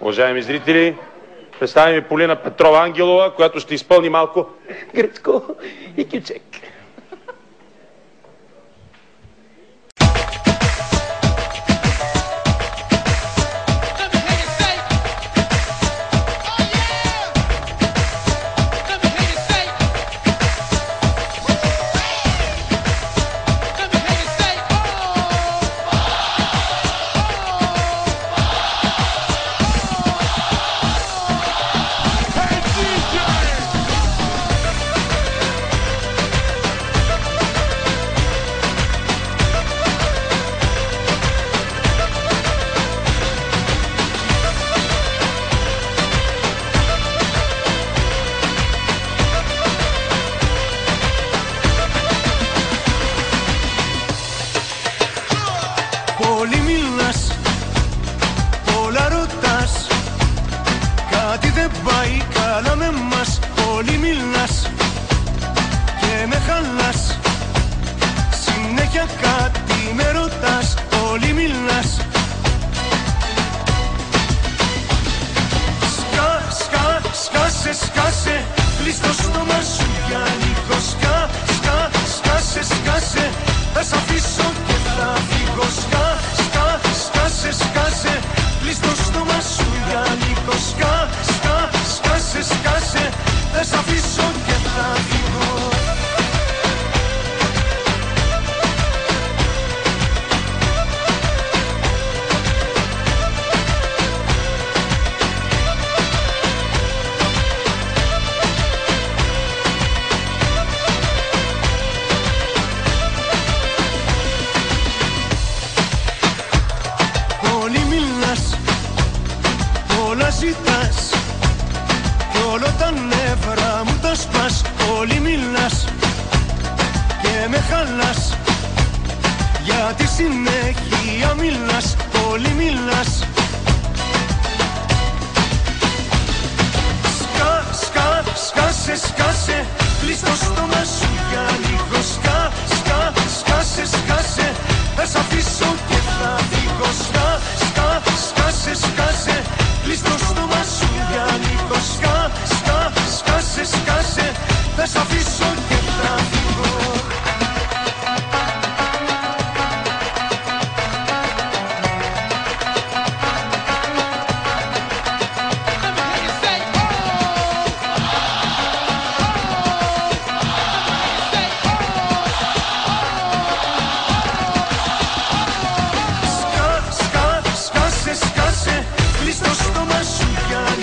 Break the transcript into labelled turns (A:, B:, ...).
A: Уважаеми зрители, представяме Полина Петрова-Ангелова, която ще изпълни малко гръцко и кючек.
B: Πολύ μιλάς, πολλά ρωτάς, κάτι δεν πάει καλά με μας. Πολύ μιλάς και με χαλάς, συνέχεια κάτι με ρωτάς. Πολύ μιλάς. Σκάσε, κλείς το στόμα σου για λίγο. Σκάσε, θα σ' αφήσω και θα φύγω. Σκάσε, κλείς το στόμα σου για λίγο. Σκάσε, θα σ' αφήσω και θα φύγω. Ζητάς κι όλο τα νεύρα μου τα σπάς. Πολύ μιλάς και με χαλάς, γιατί συνέχεια μιλάς. Πολύ μιλάς. Σκάσε, κλείς το στόμα σου για λίγο. Σκάσε, θα σ' αφήσω και θα φύγω. Σκάσε, κλείς το στόμα σου για λίγο. Σκάσε, θα σ' αφήσω και θα φύγω. Σκάσε, κλείς το στόμα σου για λίγο.